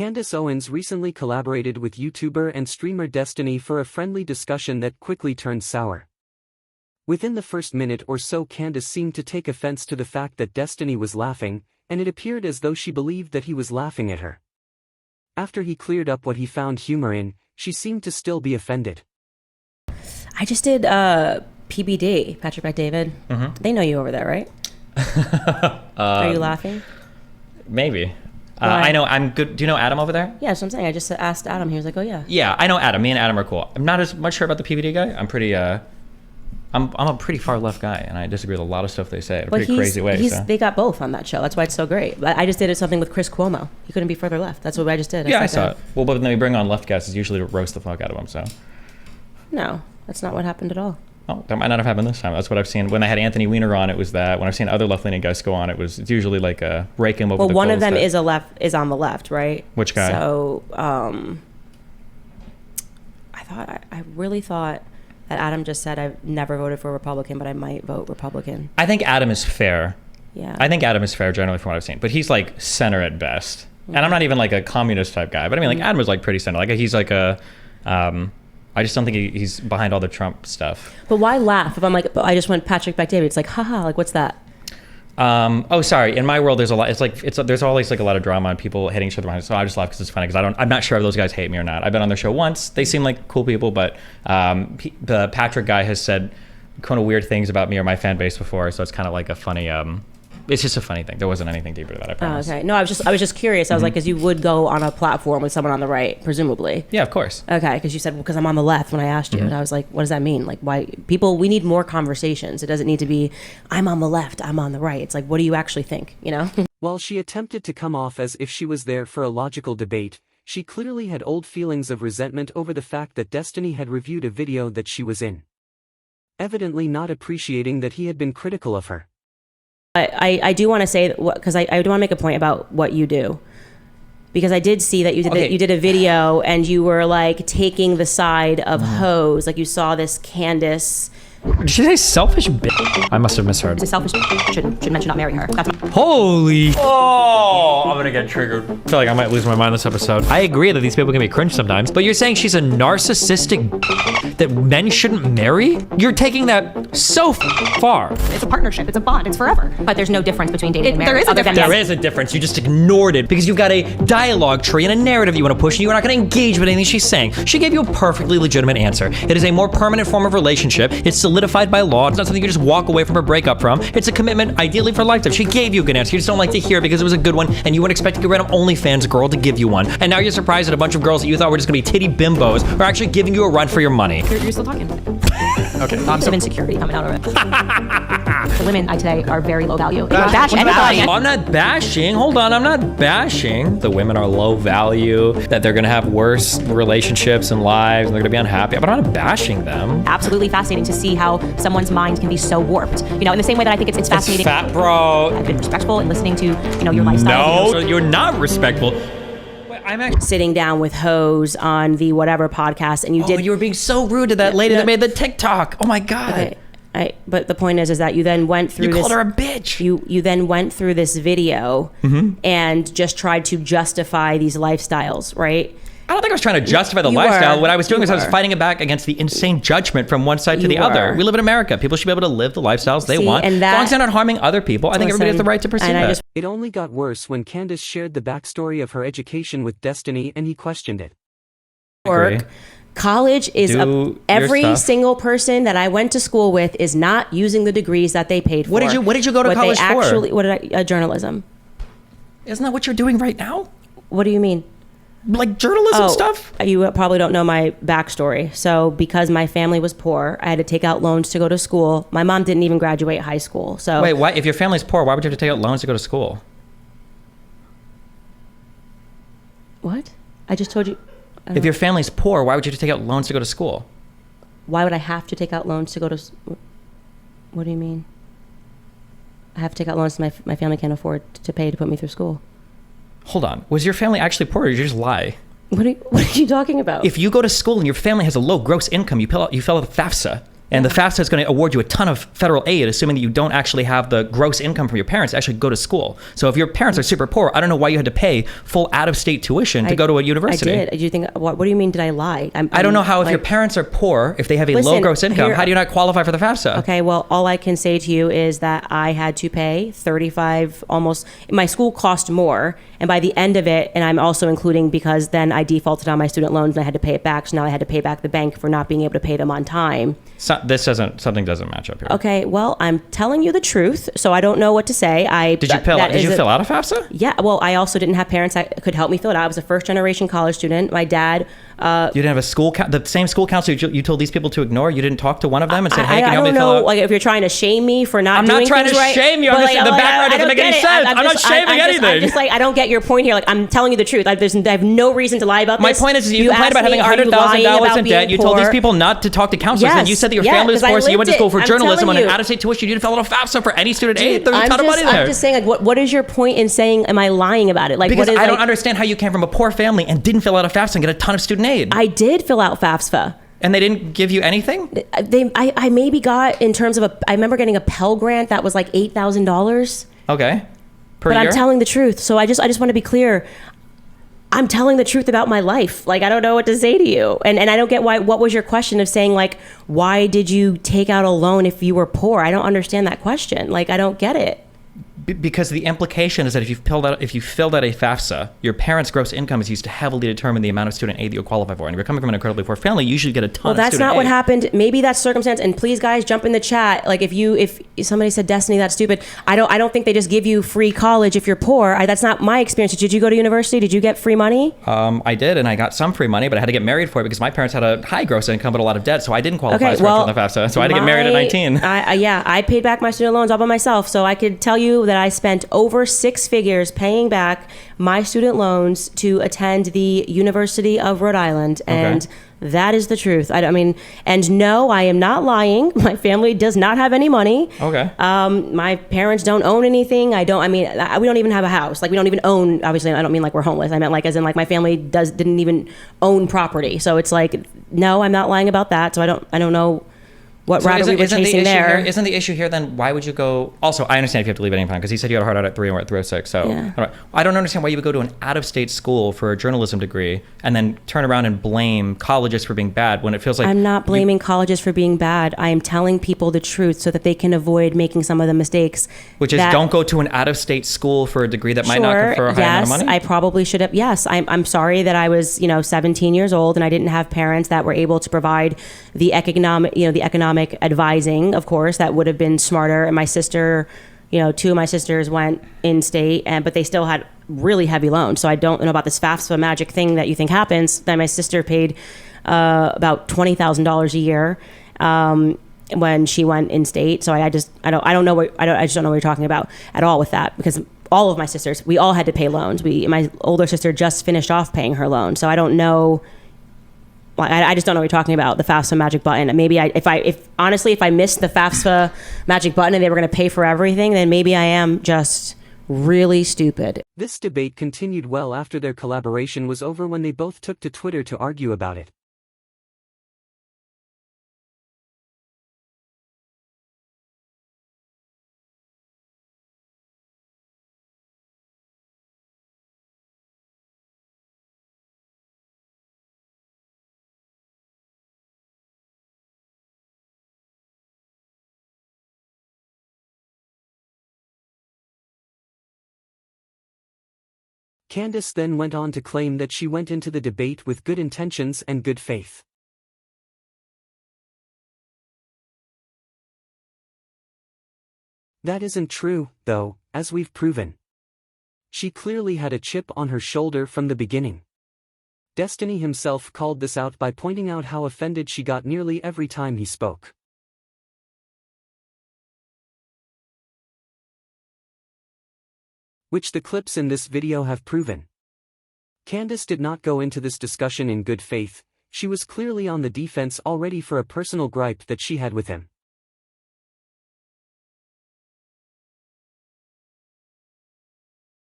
Candace Owens recently collaborated with YouTuber and streamer Destiny for a friendly discussion that quickly turned sour. Within the first minute or so, Candace seemed to take offense to the fact that Destiny was laughing, and it appeared as though she believed that he was laughing at her. After he cleared up what he found humor in, she seemed to still be offended. I just did PBD, Patrick Bet-David. Mm-hmm. They know you over there, right? Are you laughing? Maybe. I know, I'm good. Do you know Adam over there? Yeah, that's what I'm saying. I just asked Adam. He was like, oh, yeah. Yeah, I know Adam. Me and Adam are cool. I'm not as much sure about the PVD guy. I'm pretty, I'm a pretty far left guy, and I disagree with a lot of stuff they say in a pretty crazy way. They got both on that show. That's why it's so great. But I just did something with Chris Cuomo. He couldn't be further left. That's what I just did. Yeah, I saw it. Well, but then we bring on left guys, it's usually to roast the fuck out of them, so. No, that's not what happened at all. Oh, that might not have happened this time. That's what I've seen. When I had Anthony Weiner on, it was that. When I've seen other left-leaning guys go on, it's usually like rake him over the coals. Well, one of them is on the left, right? Which guy? So, I really thought that Adam just said I've never voted for a Republican, but I might vote Republican. I think Adam is fair. Yeah. I think Adam is fair generally from what I've seen, but he's like center at best. And I'm not even like a communist type guy, but I mean, like Adam is like pretty center. Like he's like I just don't think he's behind all the Trump stuff. But why laugh if I'm like, I just went Patrick Bet-David? It's like, haha, like what's that? Oh, sorry. In my world, there's a lot. There's always like a lot of drama and people hitting each other behind. So I just laugh because it's funny because I'm not sure if those guys hate me or not. I've been on their show once. They seem like cool people, but the Patrick guy has said kind of weird things about me or my fan base before. So it's kind of like a funny. It's just a funny thing. There wasn't anything deeper to that, I promise. Oh, okay. No, I was just curious. I was like, because you would go on a platform with someone on the right, presumably. Yeah, of course. Okay, because you said, because I'm on the left when I asked you. And I was like, what does that mean? Like, why? We need more conversations. It doesn't need to be, I'm on the left, I'm on the right. It's like, what do you actually think, you know? While she attempted to come off as if she was there for a logical debate, she clearly had old feelings of resentment over the fact that Destiny had reviewed a video that she was in, evidently not appreciating that he had been critical of her. I do want to say, because I do want to make a point about what you do. Because I did see that you did a video and you were like taking the side of hoes. Like you saw this Candace. Did she say selfish bitch? I must have misheard. It's a selfish should mention not marrying her. Holy. Oh, I'm gonna get triggered. I feel like I might lose my mind this episode. I agree that these people can be cringe sometimes, but you're saying she's a narcissistic that men shouldn't marry? You're taking that so far. It's a partnership. It's a bond. It's forever. But there's no difference between dating and marriage. There is a difference. You just ignored it because you've got a dialogue tree and a narrative you want to push, and you're not going to engage with anything she's saying. She gave you a perfectly legitimate answer. It is a more permanent form of relationship. It's solidified by law. It's not something you just walk away from or break up from. It's a commitment, ideally for lifetime. She gave you a good answer. You just don't like to hear it because it was a good one, and you weren't expecting a random OnlyFans girl to give you one. And now you're surprised that a bunch of girls that you thought were just going to be titty bimbos are actually giving you a run for your money. You're still talking. Okay. Some insecurity coming out of it. The women today are very low value. Bash anybody. I'm not bashing. Hold on. I'm not bashing. The women are low value, that they're going to have worse relationships and lives, and they're going to be unhappy. But I'm not bashing them. Absolutely fascinating to see how someone's mind can be so warped. You know, in the same way that I think it's fascinating. It's fat, bro. I've been respectful in listening to, your lifestyle. No, you're not respectful. I'm actually Sitting down with hoes on the whatever podcast, and you did. You were being so rude to that lady that made the TikTok. Oh my God. Okay. But the point is that you then went through You this. called her a bitch. You then went through this video and just tried to justify these lifestyles, right? I don't think I was trying to justify the lifestyle. What I was doing was I was fighting it back against the insane judgment from one side to the other. We live in America. People should be able to live the lifestyles they want. As long as they're not harming other people, I think everybody has the right to pursue that. It only got worse when Candace shared the backstory of her education with Destiny and he questioned it. College is every single person that I went to school with is not using the degrees that they paid for. What did you go to college for? Journalism. Isn't that what you're doing right now? What do you mean? Like journalism stuff? You probably don't know my backstory. So because my family was poor, I had to take out loans to go to school. My mom didn't even graduate high school. So wait, why? If your family's poor, why would you have to take out loans to go to school? What? I just told you. If your family's poor, why would you have to take out loans to go to school? Why would I have to take out loans to go to? What do you mean? I have to take out loans my family can't afford to pay to put me through school. Hold on. Was your family actually poor, or did you just lie? What are you talking about? If you go to school and your family has a low gross income, you fill out the FAFSA. And the FAFSA is going to award you a ton of federal aid, assuming that you don't actually have the gross income from your parents to actually go to school. So if your parents are super poor, I don't know why you had to pay full out-of-state tuition to go to a university. I did. Do you think? What do you mean? Did I lie? I don't know how, if your parents are poor, if they have a low gross income, how do you not qualify for the FAFSA? Okay, well, all I can say to you is that I had to pay 35, almost. My school cost more, and by the end of it, and I'm also including because then I defaulted on my student loans and I had to pay it back. So now I had to pay back the bank for not being able to pay them on time. Something doesn't match up here. Okay, well, I'm telling you the truth, so I don't know what to say. Did you fill out a FAFSA? Yeah, well, I also didn't have parents that could help me fill it out. I was a first-generation college student. My dad... you didn't have the same school counselor you told these people to ignore? You didn't talk to one of them and say, hey, can you help me fill out? Like, if you're trying to shame me for not doing things right... I'm not trying to shame you. I'm just saying the background doesn't make any sense. I'm not shaming anything. I'm just like, I don't get your point here. Like, I'm telling you the truth. I have no reason to lie about this. My point is, you complained about having $100,000 in debt. You told these people not to talk to counselors, and you said that your family was poor, so you went to school for journalism on an out-of-state tuition. You didn't fill out a FAFSA for any student aid. There's a ton of money there. I'm just saying, like, what is your point in saying, am I lying about it? Like, because I don't understand how you came from a poor family and didn't fill out a FAFSA and get a ton of student aid. I did fill out FAFSA. And they didn't give you anything? I maybe got, in terms of I remember getting a Pell Grant that was like $8,000. Okay. But I'm telling the truth. So I just want to be clear. I'm telling the truth about my life. Like, I don't know what to say to you. And I don't get what was your question of saying, like, why did you take out a loan if you were poor? I don't understand that question. Like, I don't get it. Because the implication is that if you filled out a FAFSA, your parents' gross income is used to heavily determine the amount of student aid that you qualify for. And if you're coming from an incredibly poor family, you usually get a ton of student aid. Well, that's not what happened. Maybe that's circumstance. And please, guys, jump in the chat. Like, if somebody said, Destiny, that's stupid. I don't think they just give you free college if you're poor. That's not my experience. Did you go to university? Did you get free money? I did, and I got some free money, but I had to get married for it because my parents had a high gross income but a lot of debt, so I didn't qualify for the FAFSA. So I had to get married at 19. I paid back my student loans all by myself. So I could tell you that I spent over 6 figures paying back my student loans to attend the University of Rhode Island. And that is the truth. I mean, and no, I am not lying. My family does not have any money. Okay. My parents don't own anything. We don't even have a house. Like, we don't even own, obviously, I don't mean like we're homeless. I meant like, as in like my family didn't even own property. So it's like, no, I'm not lying about that. So I don't know what rabbit we were chasing there. Isn't the issue here then, why would you go? Also, I understand if you have to leave at any time, because he said you had a hard out at 3 and we're at 3:06. So yeah. I don't understand why you would go to an out-of-state school for a journalism degree and then turn around and blame colleges for being bad when it feels like... I'm not blaming colleges for being bad. I am telling people the truth so that they can avoid making some of the mistakes. Which is, don't go to an out-of-state school for a degree that might not confer a high amount of money? Yes, I probably should have. Yes, I'm sorry that I was 17 years old and I didn't have parents that were able to provide the economic advising. Of course, that would have been smarter. And my sister, 2 of my sisters went in state, but they still had really heavy loans. So I don't know about this FAFSA magic thing that you think happens. Then my sister paid about $20,000 a year when she went in state. So I just don't know what you're talking about at all with that, because all of my sisters, we all had to pay loans. My older sister just finished off paying her loan. So I don't know. I just don't know what you're talking about, the FAFSA magic button. Maybe if I missed the FAFSA magic button and they were going to pay for everything, then maybe I am just really stupid. This debate continued well after their collaboration was over, when they both took to Twitter to argue about it. Candace then went on to claim that she went into the debate with good intentions and good faith. That isn't true, though, as we've proven. She clearly had a chip on her shoulder from the beginning. Destiny himself called this out by pointing out how offended she got nearly every time he spoke. Which the clips in this video have proven. Candace did not go into this discussion in good faith. She was clearly on the defense already for a personal gripe that she had with him.